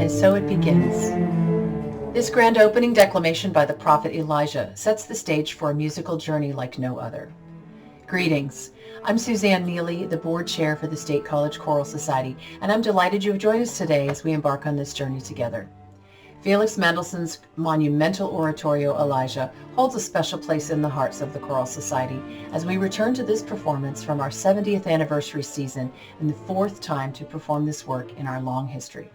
And so it begins. This grand opening declamation by the prophet Elijah sets the stage for a musical journey like no other. Greetings. I'm Suzanne Neely, the board chair for the State College Choral Society, and I'm delighted you have joined us today as we embark on this journey together. Felix Mendelssohn's monumental oratorio Elijah holds a special place in the hearts of the Choral Society as we return to this performance from our 70th anniversary season and the fourth time to perform this work in our long history.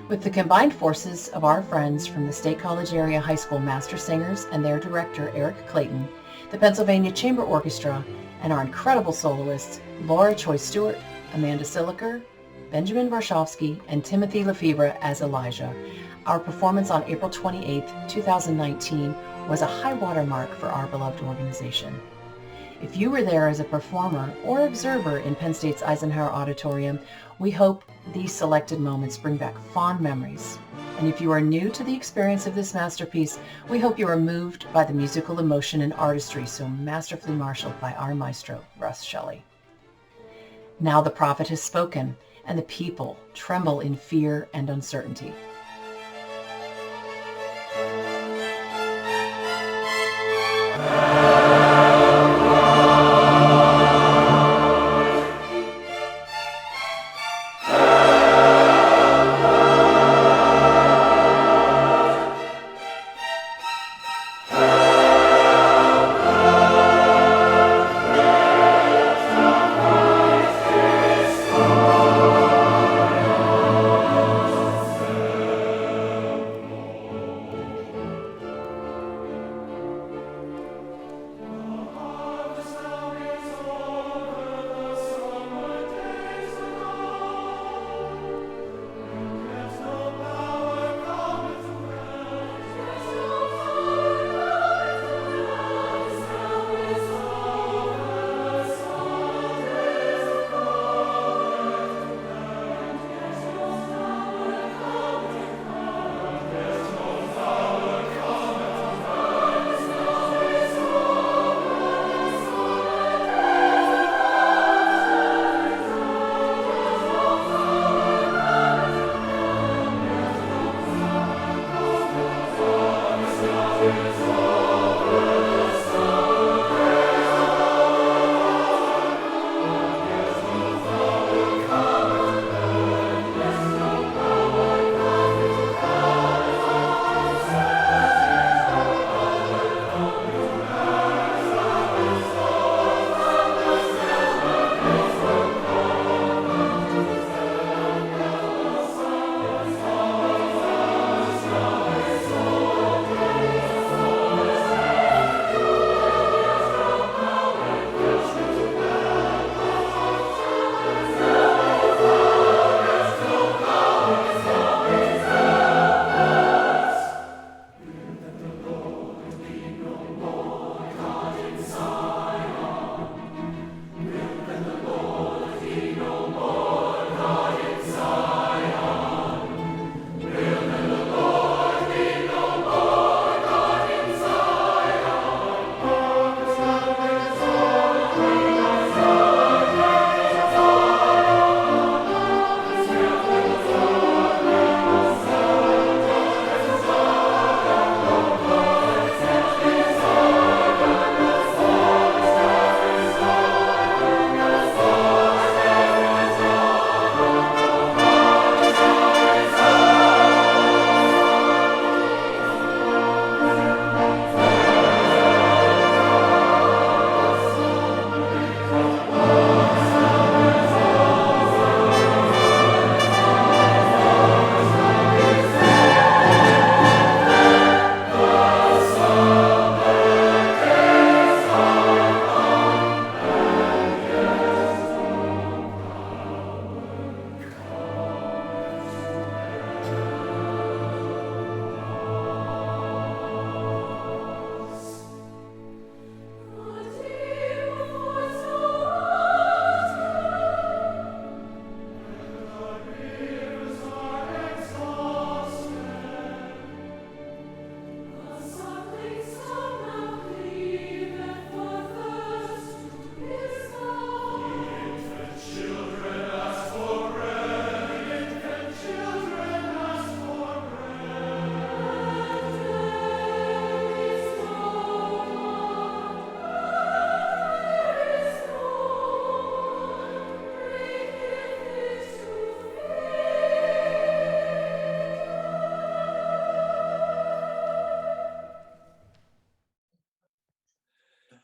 With the combined forces of our friends from the State College area high school master singers and their director Erik, Clayton, the Pennsylvania Chamber Orchestra, and our incredible soloists Choi Stuart, Amanda Silliker, Benjamin Warschawski, and Timothy LeFebvre as Elijah, our performance on April 28, 2019 was a high watermark for our beloved organization. If you were there as a performer or observer in Penn State's Eisenhower Auditorium, we hope these selected moments bring back fond memories. And if you are new to the experience of this masterpiece, we hope you are moved by the musical emotion and artistry so masterfully marshaled by our maestro, Russ Shelley. Now the prophet has spoken, and the people tremble in fear and uncertainty.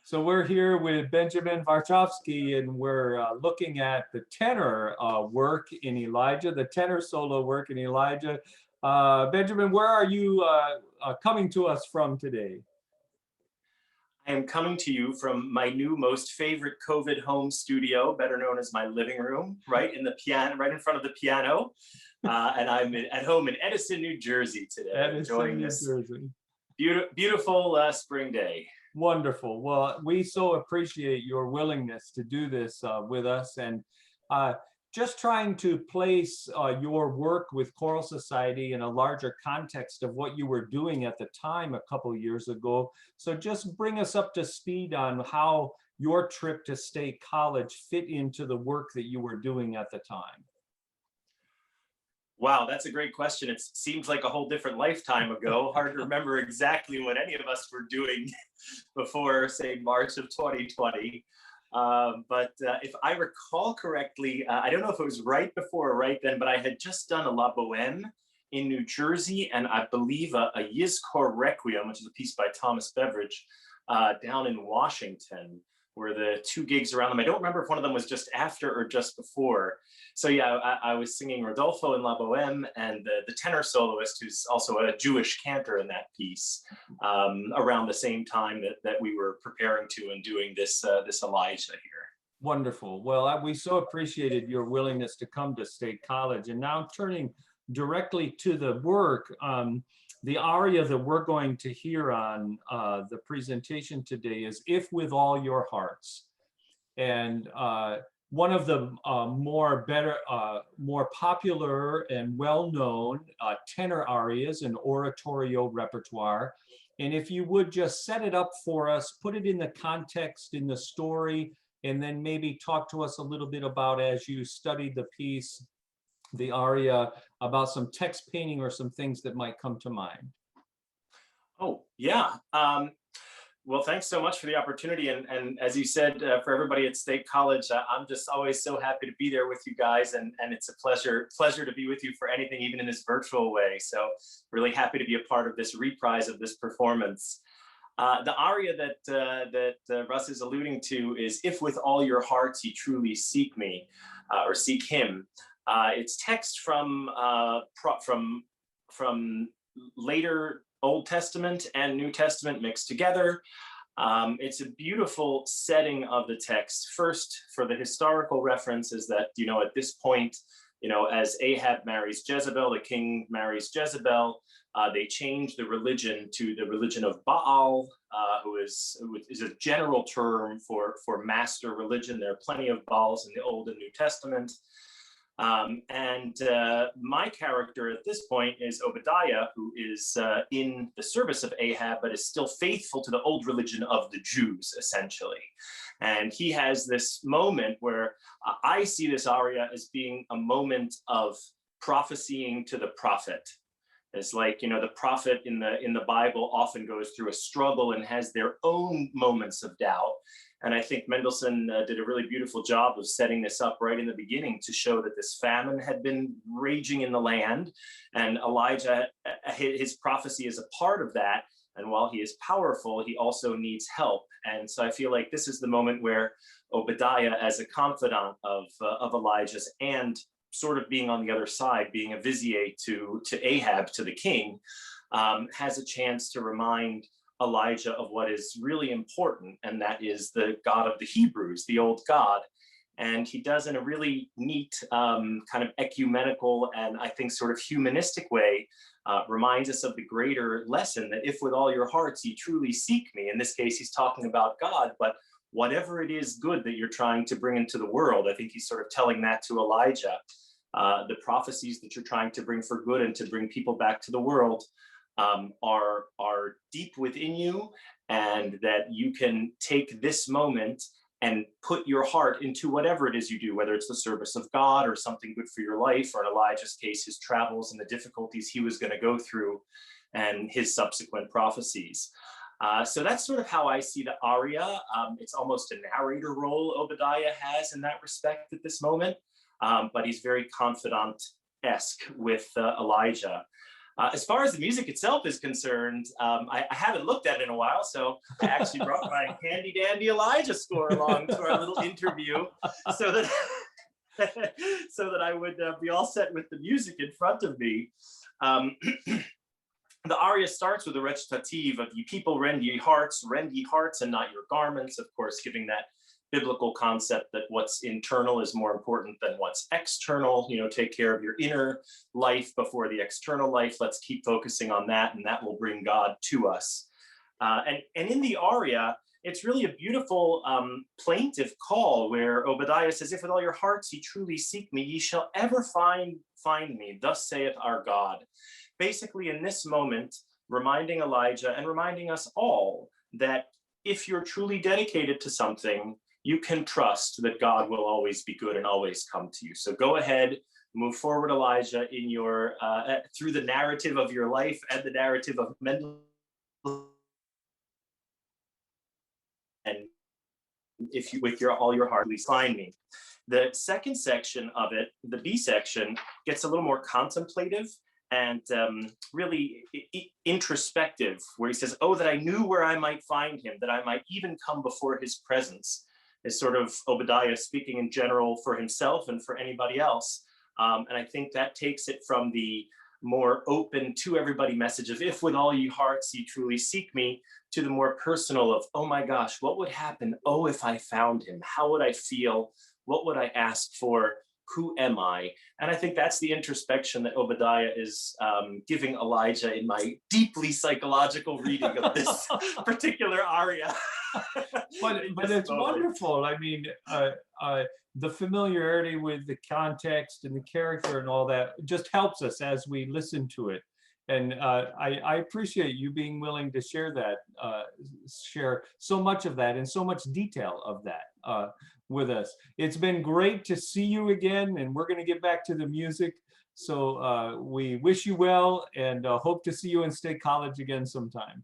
So we're here with Benjamin Warschawski, and we're looking at the tenor work in Elijah, the tenor solo work in Elijah. Benjamin, where are you coming to us from today? I am coming to you from my new most favorite COVID home studio, better known as my living room, right in front of the piano. And I'm at home in Edison, New Jersey today, enjoying this beautiful spring day. Wonderful. Well, we so appreciate your willingness to do this with us, and just trying to place your work with Choral Society in a larger context of what you were doing at the time a couple years ago. So just bring us up to speed on how your trip to State College fit into the work that you were doing at the time. Wow, that's a great question. It seems like a whole different lifetime ago. Hard to remember exactly what any of us were doing before, say, March of 2020. But if I recall correctly, I don't know if it was right before or right then, but I had just done a La Boheme in New Jersey, and I believe a Yizkor Requiem, which is a piece by Thomas Beveridge, down in Washington, were the two gigs around them. I don't remember if one of them was just after or just before. So yeah, I was singing Rodolfo in La Boheme, and the tenor soloist, who's also a Jewish cantor in that piece, around the same time that we were preparing to and doing this Elijah here. Wonderful. Well, we so appreciated your willingness to come to State College. And now turning directly to the work, the aria that we're going to hear on the presentation today is If With All Your Hearts. And one of the more popular and well-known tenor arias in oratorio repertoire. And if you would just set it up for us, put it in the context, in the story, and then maybe talk to us a little bit about, as you studied the piece, the aria, about some text painting or some things that might come to mind. Oh, yeah. Well, thanks so much for the opportunity. And as you said, for everybody at State College, I'm just always so happy to be there with you guys. And it's a pleasure to be with you for anything, even in this virtual way. So really happy to be a part of this reprise of this performance. The aria that Russ is alluding to is If With All Your Hearts Ye Truly Seek Me, or Seek Him. It's text from later Old Testament and New Testament mixed together. It's a beautiful setting of the text. First, for the historical reference is that, at this point, as Ahab marries Jezebel, the king marries Jezebel, they change the religion to the religion of Baal, who is a general term for master religion. There are plenty of Baals in the Old and New Testament. My character at this point is Obadiah, who is in the service of Ahab, but is still faithful to the old religion of the Jews, essentially. And he has this moment where I see this aria as being a moment of prophesying to the prophet. It's like, the prophet in the Bible often goes through a struggle and has their own moments of doubt. And I think Mendelssohn did a really beautiful job of setting this up right in the beginning to show that this famine had been raging in the land. And Elijah, his prophecy is a part of that. And while he is powerful, he also needs help. And so I feel like this is the moment where Obadiah, as a confidant of Elijah's, and sort of being on the other side, being a vizier to Ahab, to the king, has a chance to remind Elijah of what is really important, and that is the God of the Hebrews, the old God. And he does in a really neat kind of ecumenical and I think sort of humanistic way, reminds us of the greater lesson that if with all your hearts ye truly seek me. In this case, he's talking about God, but whatever it is good that you're trying to bring into the world, I think he's sort of telling that to Elijah. The prophecies that you're trying to bring for good and to bring people back to the world are deep within you, and that you can take this moment and put your heart into whatever it is you do, whether it's the service of God or something good for your life, or in Elijah's case, his travels and the difficulties he was going to go through and his subsequent prophecies. So that's sort of how I see the aria. It's almost a narrator role Obadiah has in that respect at this moment, but he's very confidant-esque with Elijah. As far as the music itself is concerned, I haven't looked at it in a while, so I actually brought my handy dandy Elijah score along to our little interview, so that so that I would be all set with the music in front of me. The aria starts with a recitative of "Ye people, rend ye hearts, and not your garments," of course, giving that biblical concept that what's internal is more important than what's external. You know, take care of your inner life before the external life. Let's keep focusing on that, and that will bring God to us. And in the aria, it's really a beautiful plaintive call where Obadiah says, "If with all your hearts ye truly seek me, ye shall ever find me. Thus saith our God." Basically, in this moment, reminding Elijah and reminding us all that if you're truly dedicated to something, you can trust that God will always be good and always come to you. So go ahead, move forward, Elijah, in your through the narrative of your life and the narrative of Mendelssohn. And if you, with all your heart, please find me. The second section of it, the B section, gets a little more contemplative and really introspective, where he says, "Oh, that I knew where I might find him, that I might even come before his presence," is sort of Obadiah speaking in general for himself and for anybody else. And I think that takes it from the more open to everybody message of "if with all ye hearts ye truly seek me," to the more personal of, "Oh my gosh, what would happen? Oh, if I found him, how would I feel? What would I ask for? Who am I?" And I think that's the introspection that Obadiah is giving Elijah in my deeply psychological reading of this particular aria. But it's wonderful. I mean, the familiarity with the context and the character and all that just helps us as we listen to it. And I appreciate you being willing to share that, share so much of that and so much detail of that with us. It's been great to see you again, and we're going to get back to the music. So we wish you well and hope to see you in State College again sometime.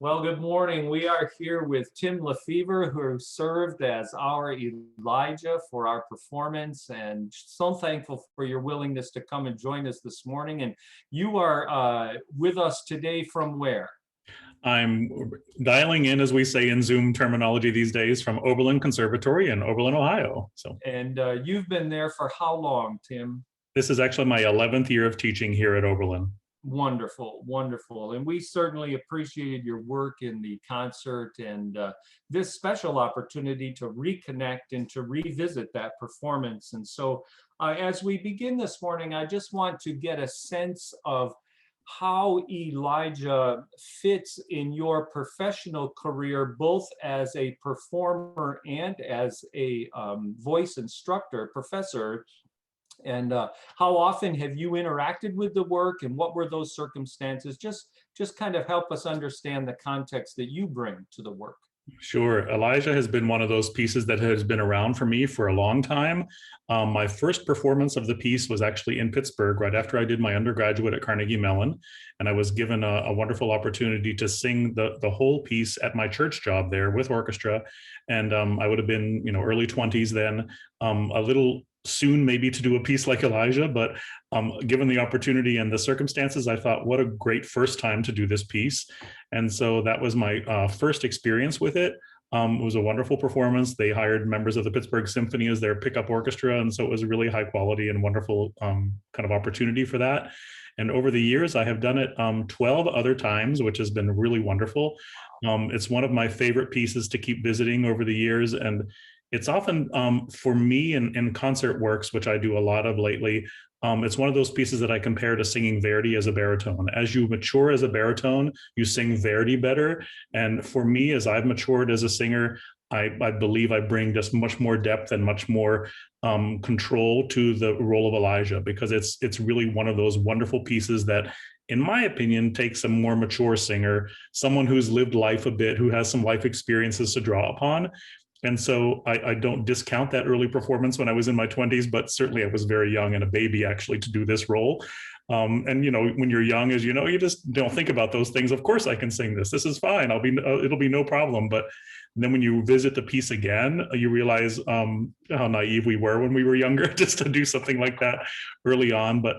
Well, good morning. We are here with Tim LeFebvre, who served as our Elijah for our performance, and so thankful for your willingness to come and join us this morning. And you are with us today from where? I'm dialing in, as we say in Zoom terminology these days, from Oberlin Conservatory in Oberlin, Ohio. And you've been there for how long, Tim? This is actually my 11th year of teaching here at Oberlin. Wonderful, wonderful. And we certainly appreciated your work in the concert and this special opportunity to reconnect and to revisit that performance. And so as we begin this morning, I just want to get a sense of how Elijah fits in your professional career, both as a performer and as a voice instructor, professor. And how often have you interacted with the work, and what were those circumstances? Just kind of help us understand the context that you bring to the work. Sure. Elijah has been one of those pieces that has been around for me for a long time. My first performance of the piece was actually in Pittsburgh, right after I did my undergraduate at Carnegie Mellon. And I was given a wonderful opportunity to sing the whole piece at my church job there with orchestra. And I would have been, early 20s then, a little soon maybe to do a piece like Elijah, but given the opportunity and the circumstances, I thought, what a great first time to do this piece. And so that was my first experience with it. It was a wonderful performance. They hired members of the Pittsburgh Symphony as their pickup orchestra. And so it was a really high quality and wonderful kind of opportunity for that. And over the years, I have done it 12 other times, which has been really wonderful. It's one of my favorite pieces to keep visiting over the years. And it's often, for me in concert works, which I do a lot of lately, it's one of those pieces that I compare to singing Verdi as a baritone. As you mature as a baritone, you sing Verdi better. And for me, as I've matured as a singer, I believe I bring just much more depth and much more control to the role of Elijah, because it's really one of those wonderful pieces that, in my opinion, takes a more mature singer, someone who's lived life a bit, who has some life experiences to draw upon. And so I don't discount that early performance when I was in my 20s, but certainly I was very young and a baby actually to do this role. And when you're young, as you know, you just don't think about those things. Of course I can sing this. This is fine. It'll be no problem. But then when you visit the piece again, you realize how naive we were when we were younger just to do something like that early on. But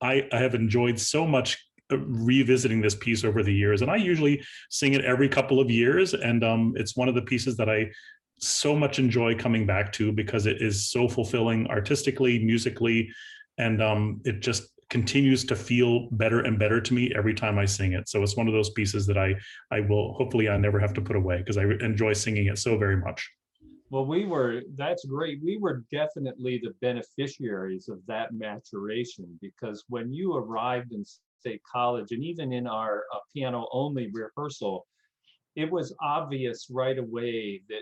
I have enjoyed so much revisiting this piece over the years. And I usually sing it every couple of years. And it's one of the pieces that I so much enjoy coming back to, because it is so fulfilling artistically, musically, and it just continues to feel better and better to me every time I sing it. So it's one of those pieces that I will hopefully I never have to put away, because I enjoy singing it so very much. Well, that's great. We were definitely the beneficiaries of that maturation, because when you arrived in State College, and even in our piano only rehearsal, it was obvious right away that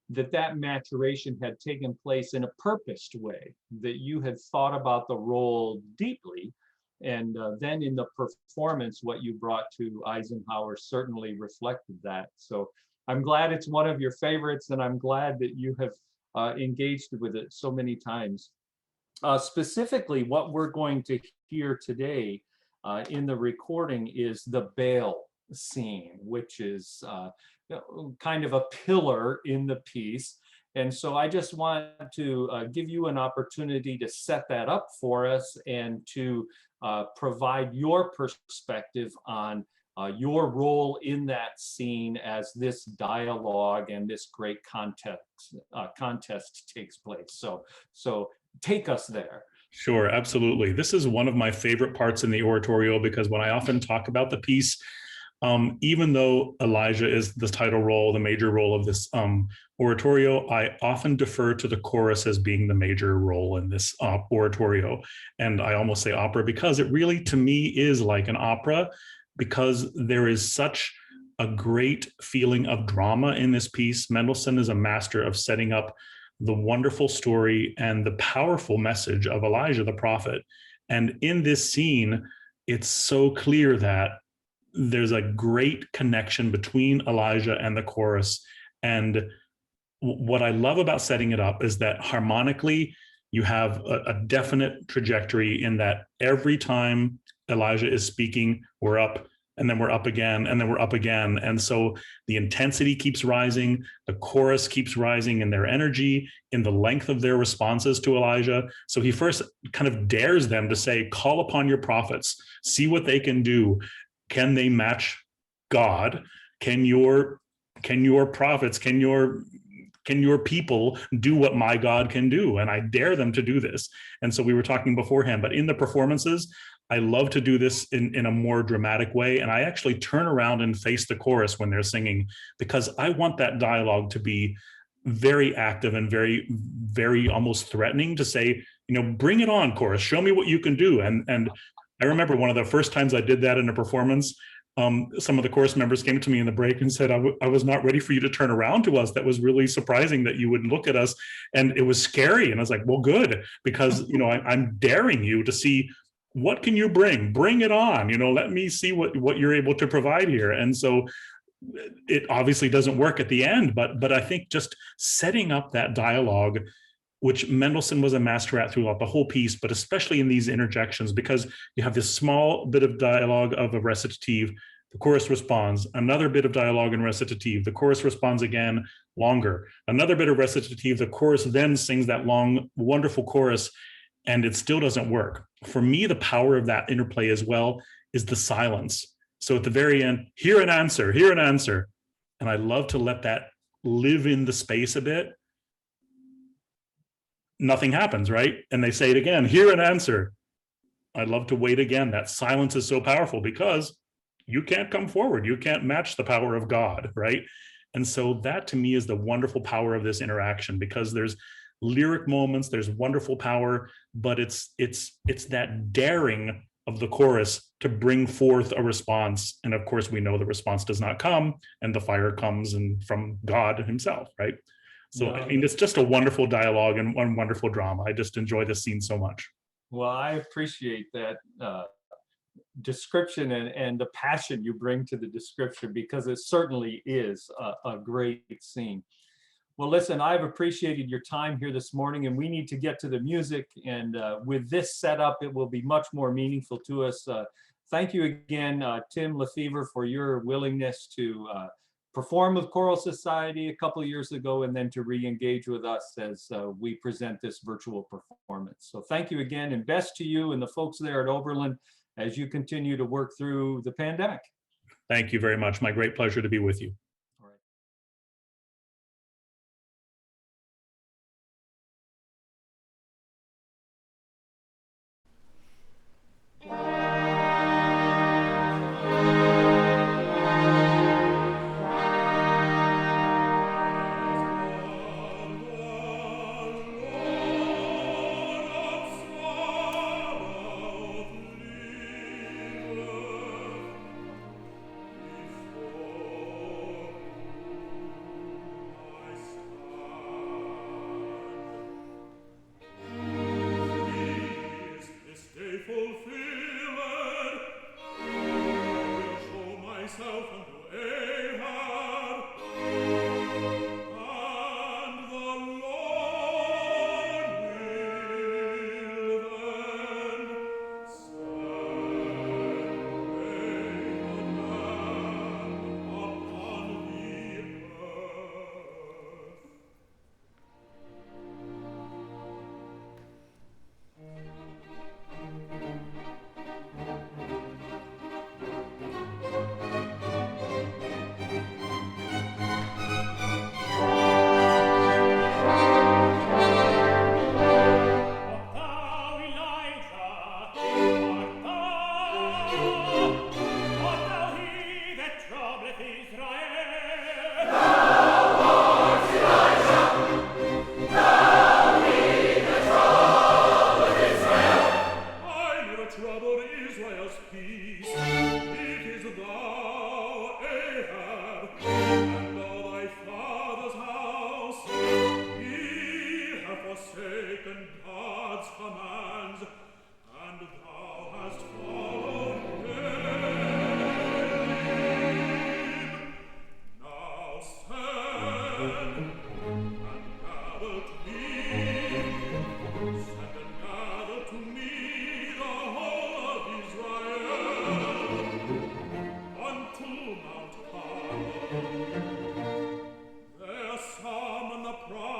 that maturation had taken place in a purposed way, that you had thought about the role deeply. And then in the performance, what you brought to Eisenhower certainly reflected that. So I'm glad it's one of your favorites, and I'm glad that you have engaged with it so many times. Specifically, what we're going to hear today in the recording is the Baal scene, which is kind of a pillar in the piece. And so I just want to give you an opportunity to set that up for us and to provide your perspective on your role in that scene as this dialogue and this great contest takes place. So take us there. Sure, absolutely. This is one of my favorite parts in the oratorio, because when I often talk about the piece, even though Elijah is the title role, the major role of this oratorio, I often defer to the chorus as being the major role in this oratorio. And I almost say opera, because it really, to me, is like an opera, because there is such a great feeling of drama in this piece. Mendelssohn is a master of setting up the wonderful story and the powerful message of Elijah the prophet. And in this scene, it's so clear that there's a great connection between Elijah and the chorus. And what I love about setting it up is that harmonically, you have a definite trajectory in that every time Elijah is speaking, we're up and then we're up again, and then we're up again. And so the intensity keeps rising, the chorus keeps rising in their energy, in the length of their responses to Elijah. So he first kind of dares them to say, call upon your prophets, see what they can do. Can they match God? Can your prophets, can your people do what my God can do? And I dare them to do this. And so we were talking beforehand, but in the performances, I love to do this in a more dramatic way. And I actually turn around and face the chorus when they're singing, because I want that dialogue to be very active and very, very almost threatening, to say, bring it on, chorus, show me what you can do. And I remember one of the first times I did that in a performance, some of the chorus members came to me in the break and said, I was not ready for you to turn around to us. That was really surprising that you would look at us. And it was scary. And I was like, well, good, because, I'm daring you to see, what can you bring? Bring it on. Let me see what you're able to provide here. And so it obviously doesn't work at the end, but I think just setting up that dialogue, which Mendelssohn was a master at throughout the whole piece, but especially in these interjections, because you have this small bit of dialogue of a recitative, the chorus responds, another bit of dialogue and recitative, the chorus responds again, longer, another bit of recitative, the chorus then sings that long, wonderful chorus, and it still doesn't work. For me, the power of that interplay as well is the silence. So at the very end, hear an answer. And I love to let that live in the space a bit. Nothing happens, right? And they say it again, hear an answer. I love to wait again. That silence is so powerful, because you can't come forward. You can't match the power of God, right? And so that to me is the wonderful power of this interaction, because there's lyric moments, there's wonderful power, but it's that daring of the chorus to bring forth a response. And of course, we know the response does not come, and the fire comes from God himself, right? So, I mean, it's just a wonderful dialogue and one wonderful drama. I just enjoy this scene so much. Well, I appreciate that description and the passion you bring to the description, because it certainly is a great scene. Well, listen, I've appreciated your time here this morning, and we need to get to the music. And with this setup, it will be much more meaningful to us. Thank you again, Tim LeFebvre, for your willingness to perform with Choral Society a couple of years ago, and then to re-engage with us as we present this virtual performance. So thank you again, and best to you and the folks there at Oberlin as you continue to work through the pandemic. Thank you very much. My great pleasure to be with you.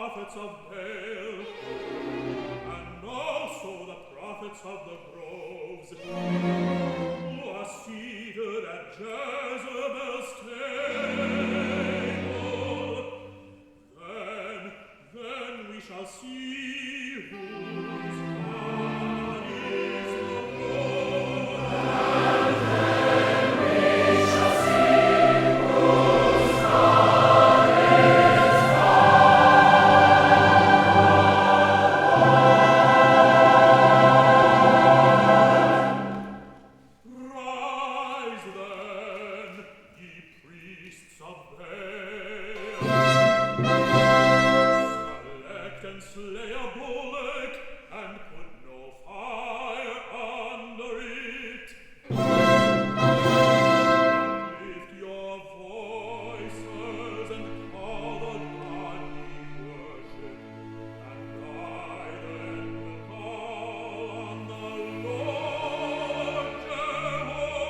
prophets of Baal, and also the prophets of the groves, who are seated at Jezebel's table. Then we shall see whose God is the Lord. Slay a bullock and put no fire under it. Lift your voices and call the God we worship, and I then will call on the Lord Jehovah.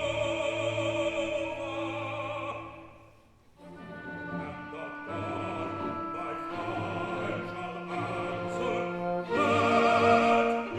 And the God by fire shall answer, let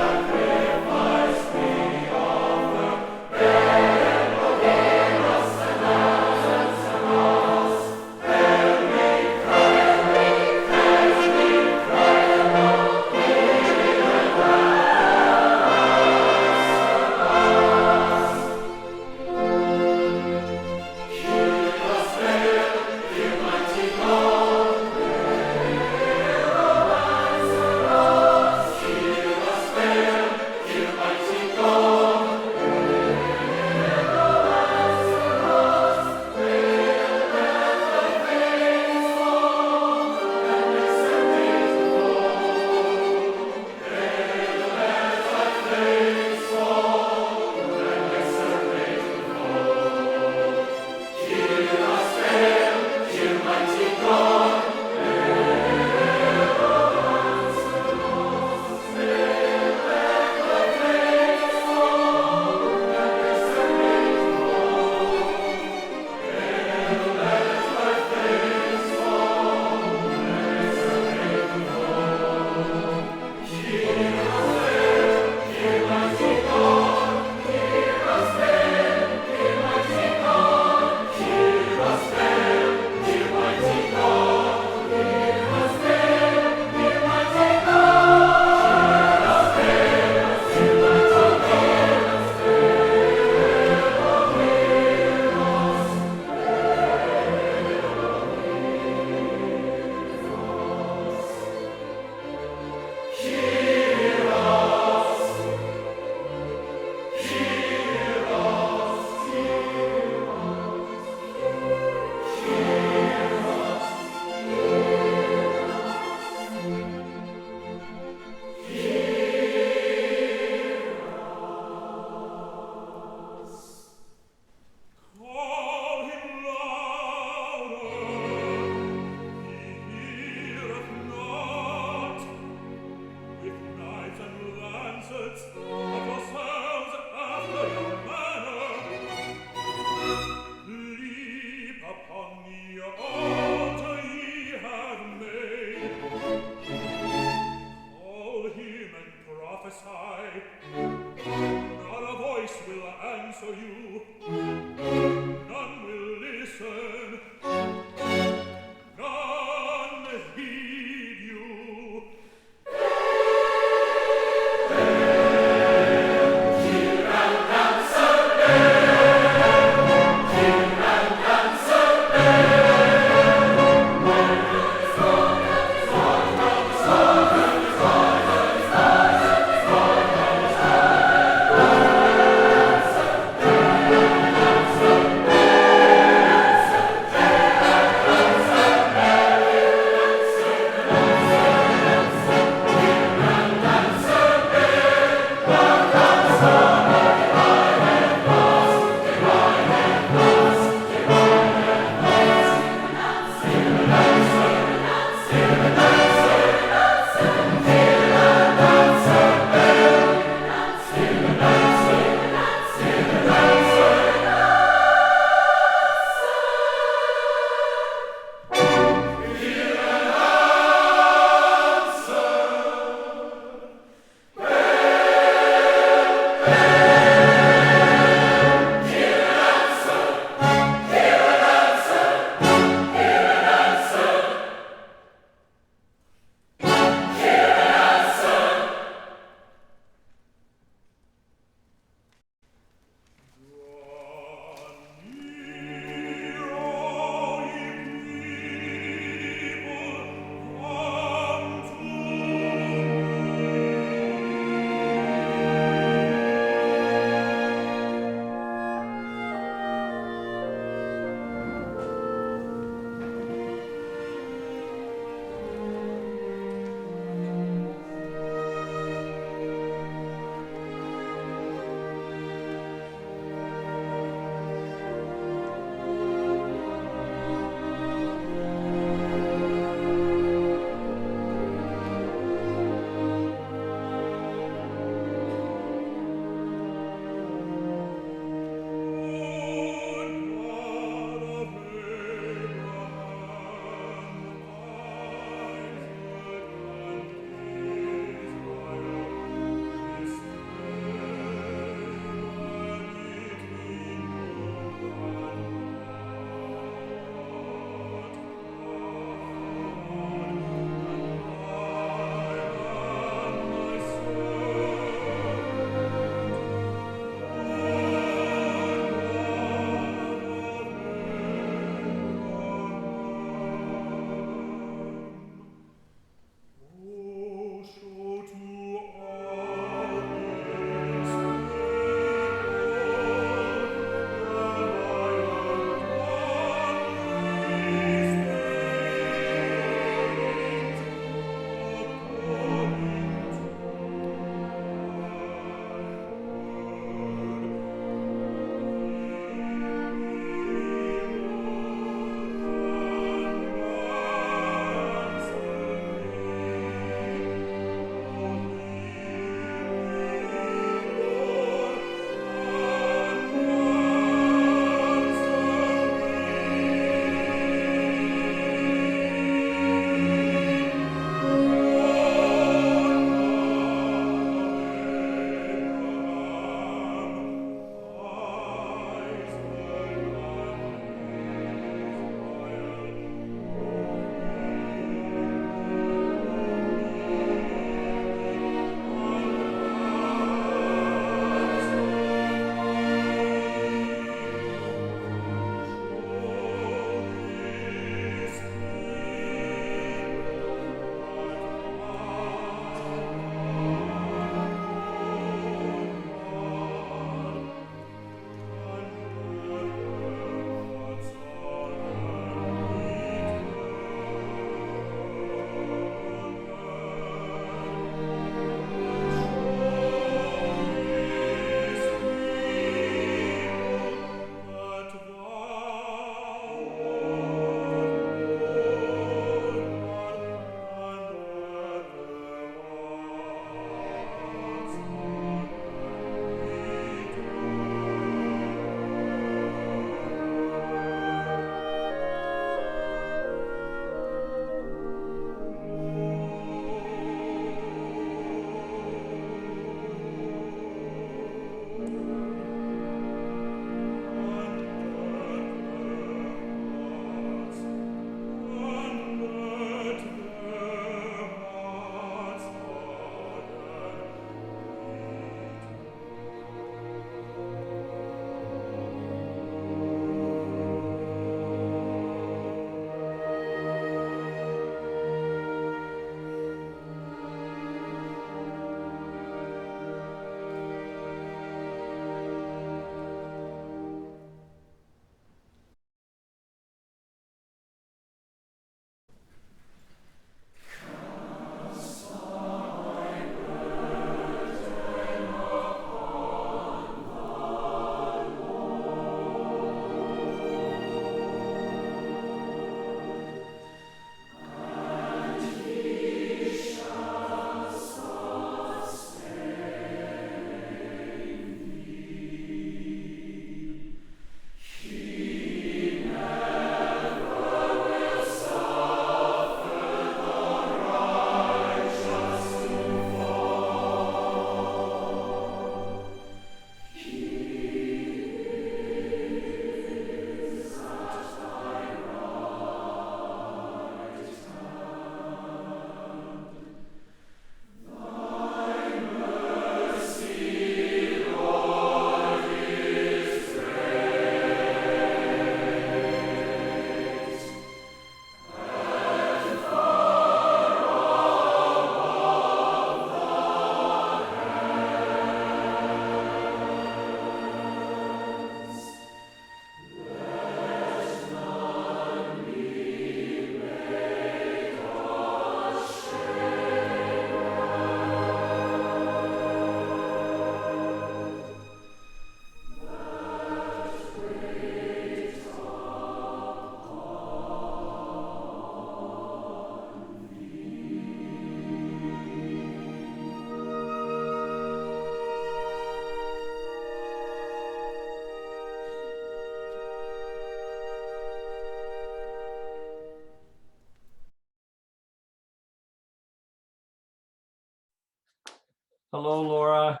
Hello, Laura.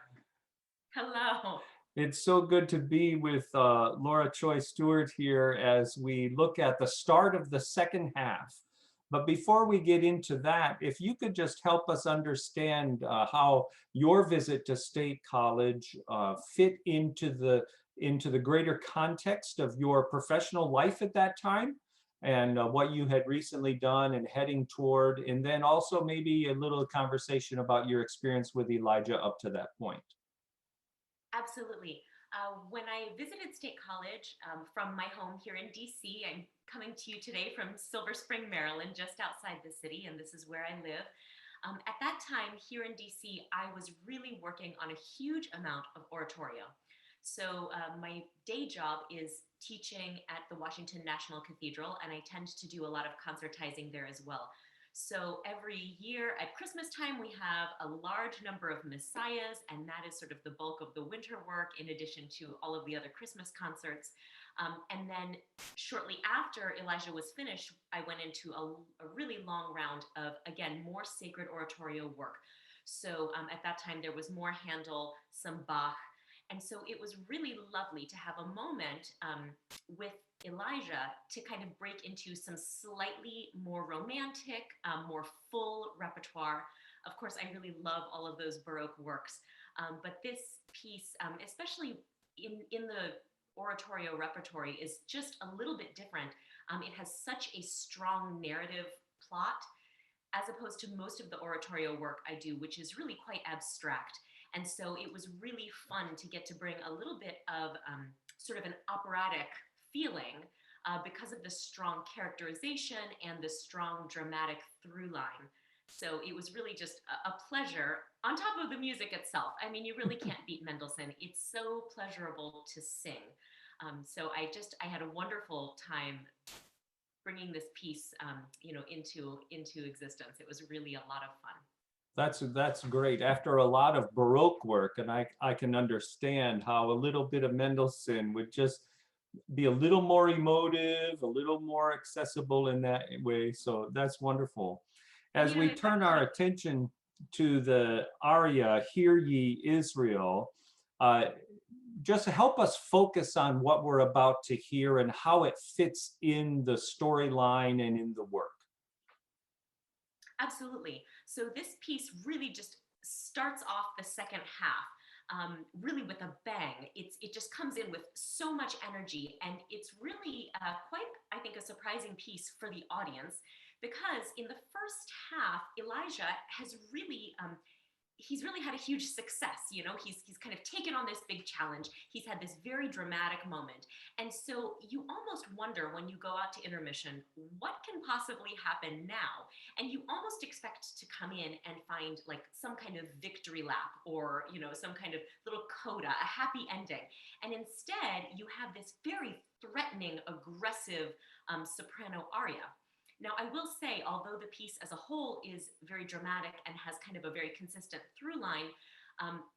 Hello. It's so good to be with Laura Choi Stuart here as we look at the start of the second half. But before we get into that, if you could just help us understand how your visit to State College fit into the greater context of your professional life at that time, and what you had recently done and heading toward, and then also maybe a little conversation about your experience with Elijah up to that point. Absolutely. When I visited State College from my home here in DC, I'm coming to you today from Silver Spring, Maryland, just outside the city, and this is where I live. At that time here in DC, I was really working on a huge amount of oratorio. So my day job is teaching at the Washington National Cathedral, and I tend to do a lot of concertizing there as well. So every year at Christmas time, we have a large number of messiahs, and that is sort of the bulk of the winter work, in addition to all of the other Christmas concerts. And then shortly after Elijah was finished, I went into a really long round of, again, more sacred oratorio work. So at that time, there was more Handel, some Bach. And so it was really lovely to have a moment with Elijah to kind of break into some slightly more romantic, more full repertoire. Of course, I really love all of those Baroque works, but this piece, especially in the oratorio repertory, is just a little bit different. It has such a strong narrative plot, as opposed to most of the oratorio work I do, which is really quite abstract. And so it was really fun to get to bring a little bit of sort of an operatic feeling because of the strong characterization and the strong dramatic through line. So it was really just a pleasure on top of the music itself. I mean, you really can't beat Mendelssohn. It's so pleasurable to sing. So I had a wonderful time bringing this piece, into existence. It was really a lot of fun. That's great. After a lot of Baroque work, and I can understand how a little bit of Mendelssohn would just be a little more emotive, a little more accessible in that way. So that's wonderful. As we turn our attention to the aria, Hear Ye Israel, just help us focus on what we're about to hear and how it fits in the storyline and in the work. Absolutely. So this piece really just starts off the second half, really with a bang. It just comes in with so much energy, and it's really quite, I think, a surprising piece for the audience, because in the first half, Elijah has really he's really had a huge success. He's kind of taken on this big challenge. He's had this very dramatic moment. And so you almost wonder, when you go out to intermission, what can possibly happen now? And you almost expect to come in and find like some kind of victory lap, or, some kind of little coda, a happy ending. And instead you have this very threatening, aggressive soprano aria. Now, I will say, although the piece as a whole is very dramatic and has kind of a very consistent through line,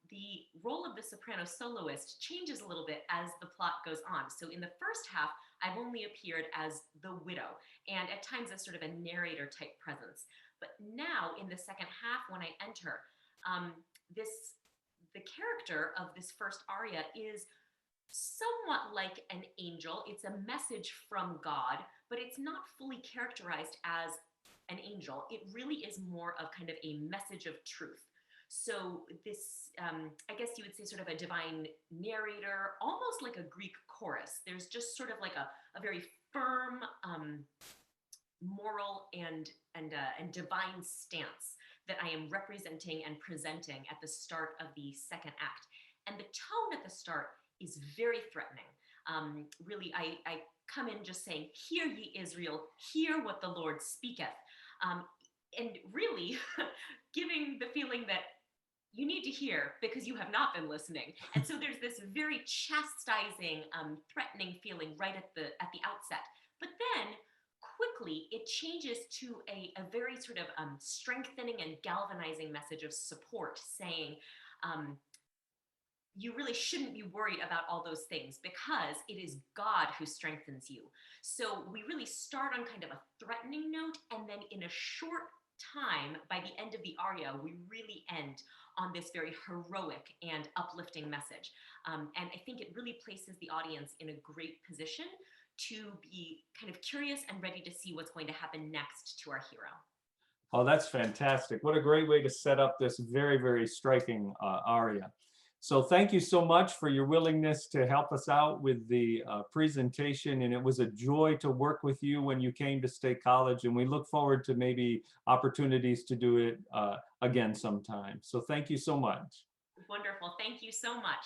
the role of the soprano soloist changes a little bit as the plot goes on. So in the first half, I've only appeared as the widow, and at times as sort of a narrator type presence. But now in the second half, when I enter, the character of this first aria is somewhat like an angel. It's a message from God, but it's not fully characterized as an angel. It really is more of kind of a message of truth. So this, I guess you would say, sort of a divine narrator, almost like a Greek chorus. There's just sort of like a very firm moral and divine stance that I am representing and presenting at the start of the second act. And the tone at the start is very threatening. Really, I come in just saying, "Hear ye Israel, hear what the Lord speaketh." And really giving the feeling that you need to hear because you have not been listening. And so there's this very chastising, threatening feeling right at the outset. But then quickly it changes to a very sort of strengthening and galvanizing message of support, saying, you really shouldn't be worried about all those things because it is God who strengthens you. So we really start on kind of a threatening note, and then in a short time, by the end of the aria, we really end on this very heroic and uplifting message. And I think it really places the audience in a great position to be kind of curious and ready to see what's going to happen next to our hero. Oh, that's fantastic. What a great way to set up this very, very striking aria. So thank you so much for your willingness to help us out with the presentation. And it was a joy to work with you when you came to State College. And we look forward to maybe opportunities to do it again sometime. So thank you so much. Wonderful. Thank you so much.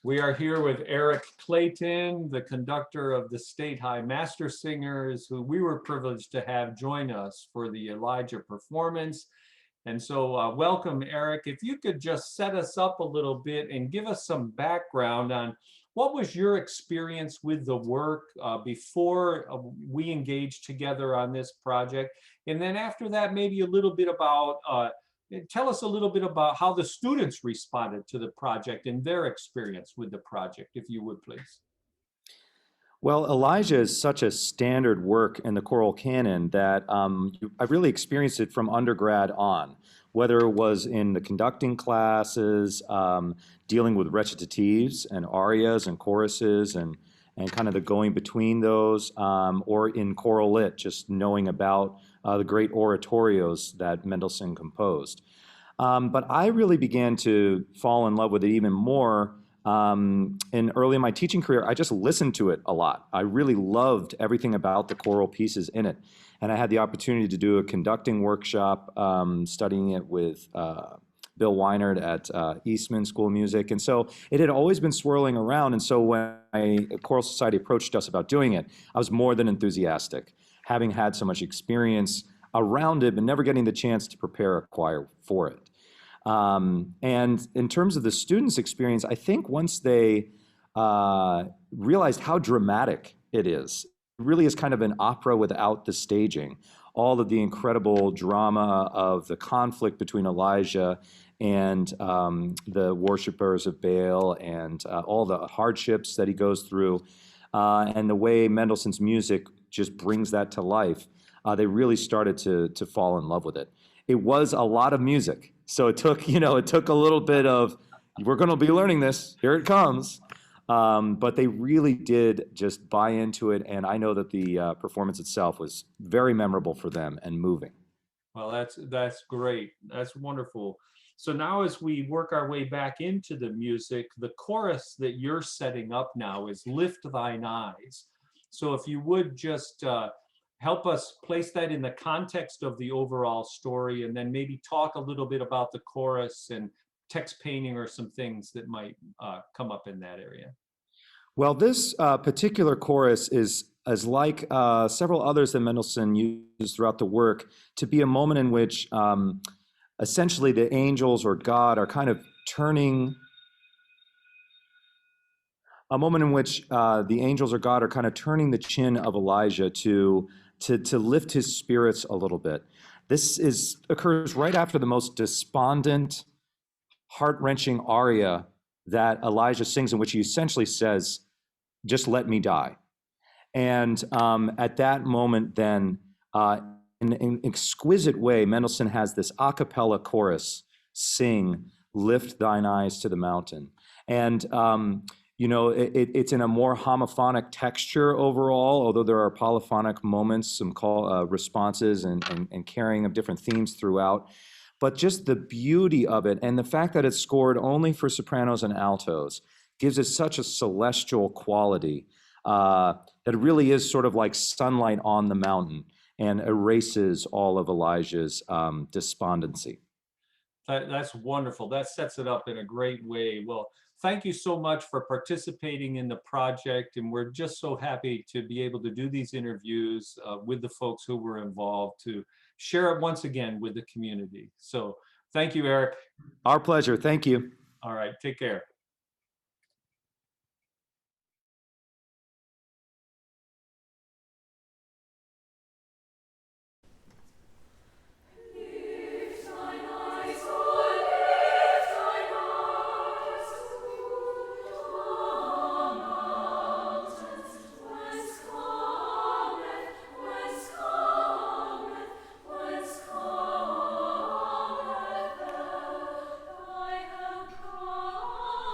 We are here with Erik Clayton, the conductor of the State High Master Singers, who we were privileged to have join us for the Elijah performance. And so welcome, Erik. If you could just set us up a little bit and give us some background on what was your experience with the work before we engaged together on this project? And then after that, maybe a little bit about, tell us a little bit about how the students responded to the project and their experience with the project, if you would, please. Well, Elijah is such a standard work in the choral canon that I've really experienced it from undergrad on, whether it was in the conducting classes, dealing with recitatives and arias and choruses and kind of the going between those, or in choral lit, just knowing about the great oratorios that Mendelssohn composed. But I really began to fall in love with it even more early in my teaching career. I just listened to it a lot. I really loved everything about the choral pieces in it. And I had the opportunity to do a conducting workshop, studying it with Bill Weinert at Eastman School of Music. And so it had always been swirling around. And so when Choral Society approached us about doing it, I was more than enthusiastic, having had so much experience around it, but never getting the chance to prepare a choir for it. And in terms of the students' experience, I think once they realized how dramatic it is, it really is kind of an opera without the staging. All of the incredible drama of the conflict between Elijah and the worshipers of Baal, and all the hardships that he goes through, and the way Mendelssohn's music just brings that to life. They really started to fall in love with it. It was a lot of music. So it took a little bit of, we're going to be learning this, here it comes. But they really did just buy into it. And I know that the performance itself was very memorable for them and moving. Well, that's great. That's wonderful. So now as we work our way back into the music, the chorus that you're setting up now is Lift Thine Eyes. So if you would just help us place that in the context of the overall story, and then maybe talk a little bit about the chorus and text painting or some things that might come up in that area. Well, this particular chorus is like several others that Mendelssohn used throughout the work, to be a moment in which essentially the angels or God are kind of turning, a moment in which the angels or God are kind of turning the chin of Elijah to lift his spirits a little bit. This occurs right after the most despondent, heart-wrenching aria that Elijah sings, in which he essentially says, "Just let me die." And at that moment then, in an exquisite way, Mendelssohn has this a cappella chorus sing, "Lift thine eyes to the mountain." And it's in a more homophonic texture overall, although there are polyphonic moments, some responses and carrying of different themes throughout. But just the beauty of it, and the fact that it's scored only for sopranos and altos, gives it such a celestial quality that it really is sort of like sunlight on the mountain and erases all of Elijah's despondency. That's wonderful. That sets it up in a great way. Well, thank you so much for participating in the project, and we're just so happy to be able to do these interviews with the folks who were involved, to share it once again with the community. So thank you, Erik. Our pleasure. Thank you. All right, take care. I have come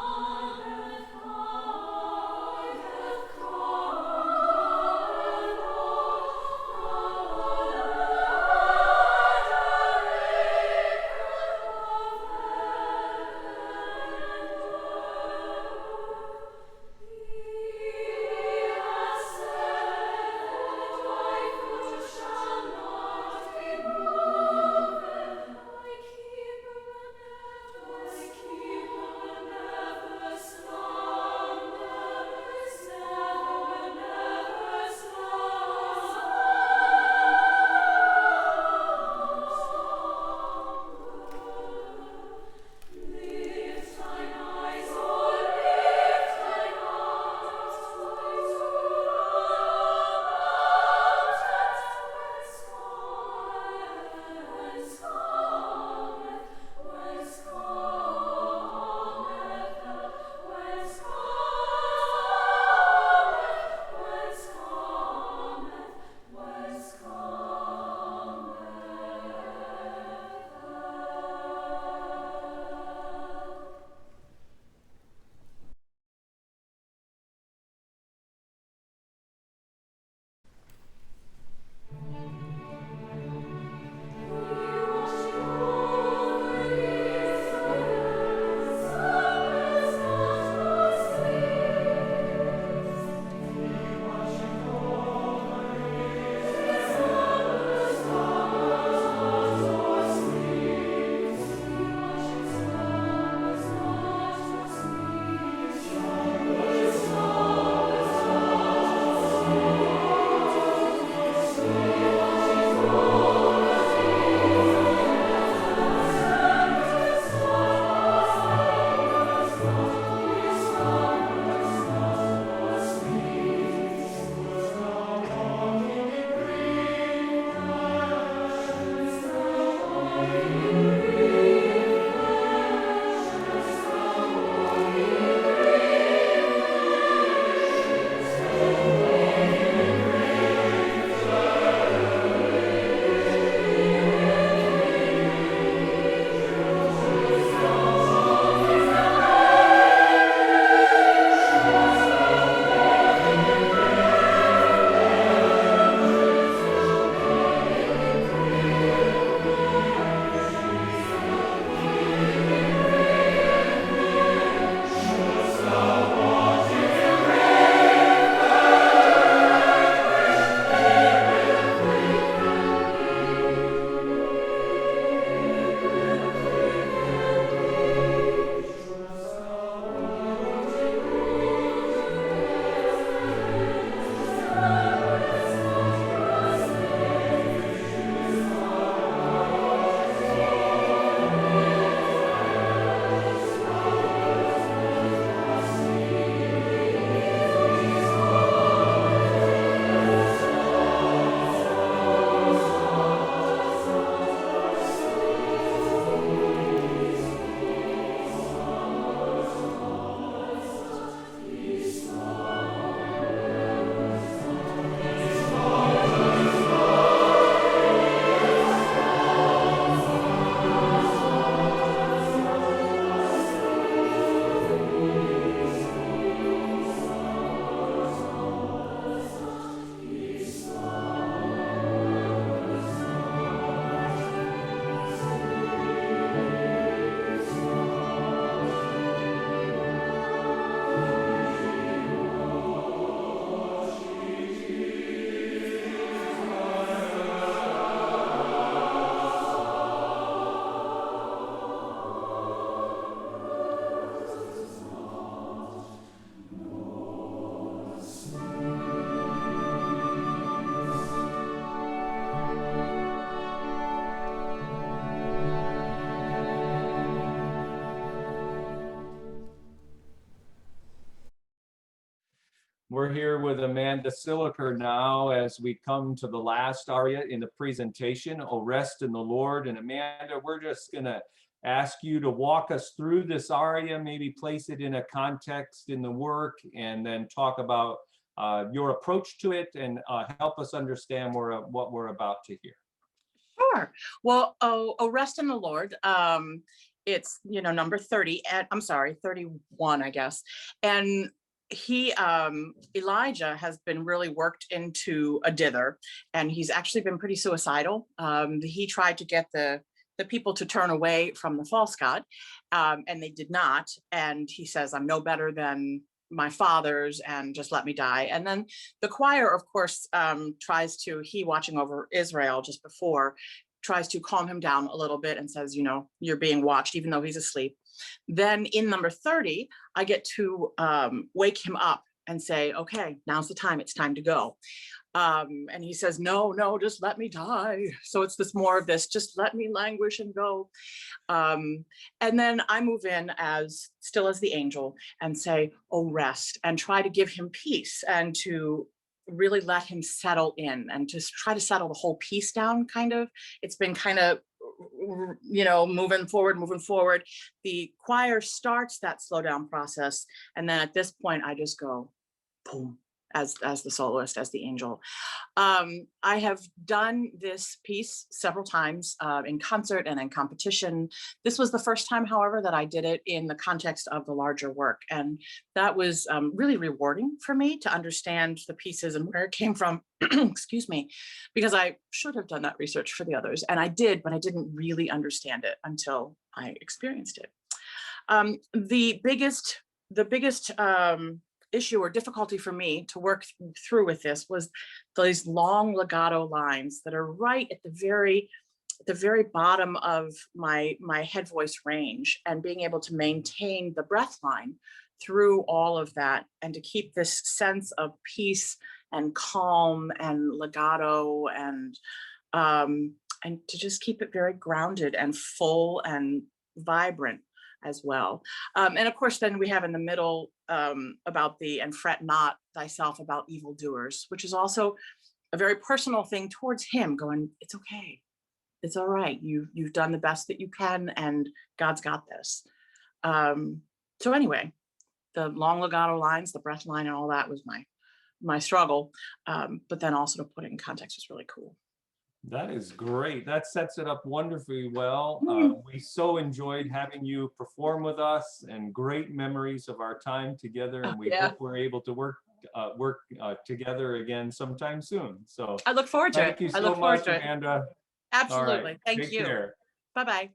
We're here with Amanda Silliker now as we come to the last aria in the presentation, O Rest in the Lord. And Amanda, we're just gonna ask you to walk us through this aria, maybe place it in a context in the work, and then talk about your approach to it and help us understand what we're about to hear. Sure. Well, oh, Rest in the Lord. It's, number 30, and I'm sorry, 31, I guess. And he, Elijah has been really worked into a dither, and he's actually been pretty suicidal. He tried to get the people to turn away from the false god, and they did not. And he says, I'm no better than my fathers, and just let me die. And then the choir, of course, tries to, he watching over Israel just before, tries to calm him down a little bit and says, you're being watched, even though he's asleep. Then in number 30, I get to wake him up and say, okay, now's the time, it's time to go. And he says, no, just let me die. So it's more of this, just let me languish and go. And then I move in still as the angel and say, oh, rest, and try to give him peace and to really let him settle in and just try to settle the whole piece down, kind of. It's been kind of, moving forward. The choir starts that slow down process. And then at this point, I just go, boom, as the soloist, as the angel. I have done this piece several times in concert and in competition. This was the first time, however, that I did it in the context of the larger work. And that was really rewarding for me to understand the pieces and where it came from, excuse me, because I should have done that research for the others. And I did, but I didn't really understand it until I experienced it. The biggest issue or difficulty for me to work through with this was these long legato lines that are right at the very bottom of my head voice range, and being able to maintain the breath line through all of that, and to keep this sense of peace and calm and legato, and to just keep it very grounded and full and vibrant as well. And of course, then we have in the middle about and fret not thyself about evildoers, which is also a very personal thing towards him, going, it's okay, it's all right, you've done the best that you can, and God's got this. So anyway, the long legato lines, the breath line, and all that was my struggle. But then also to put it in context was really cool. That is great. That sets it up wonderfully well. We so enjoyed having you perform with us, and great memories of our time together. And we hope we're able to work together again sometime soon. So I look forward to it. Thank you so much, Amanda. Absolutely. All right. Thank Take you. care. Bye-bye.